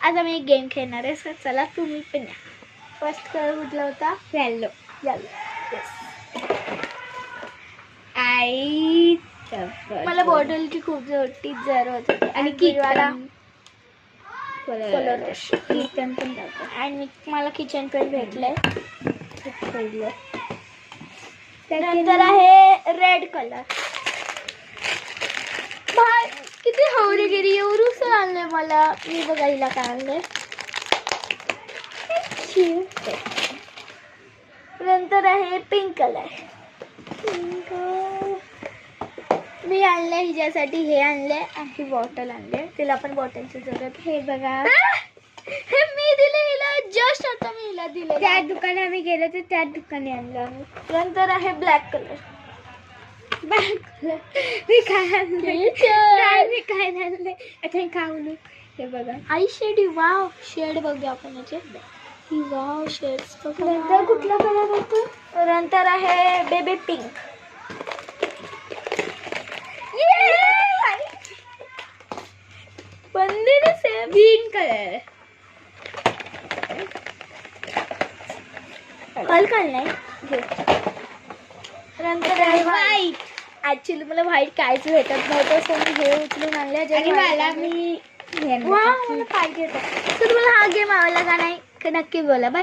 आज आम्ही एक गेम खेळणार आहे. सर चला तुम्ही पण या. फर्स्ट कलर कुठला होता? येलो. आई मला बॉटलची खूप जरूरत होती आणि किचनवाला कलर किचन पण दाखव. आणि मला किचन पेन भेटलंय. नंतर आहे रेड कलर. किती हवरेगिरी एवढूच आणलंय मला. मी बघा हिला काय आणलंय. नंतर आहे पिंक कलर. मी आणलंय हिच्यासाठी हे आणलंय आणि बॉटल आणले. तिला पण बॉटलची जरूरत. हे बघा हे मी दिले हिला. जस्ट आता मी हिला दिले. त्या दुकानात आम्ही गेलो तर त्याच दुकानी आणलं आम्ही. नंतर आहे ब्लॅक कलर. मी काय आणले आता खाऊ. हे बघा आई शेड. वाव शेड बघूया आपण याचे. Wow shades. नंतर कुठला कलर होतो? नंतर आहे बेबी पिंक. बंदीने सेम ग्रीन कलर. हलका नाही. नंतर आहे व्हाईट. ऍक्च्युली मला व्हाईट काहीच भेटत नव्हतं सो मी हे उचलून आणले. आणि मला मी पाहिजे होतं. तर तुम्हाला हा गेम आवडला का नाही नक्की बोला. बाय.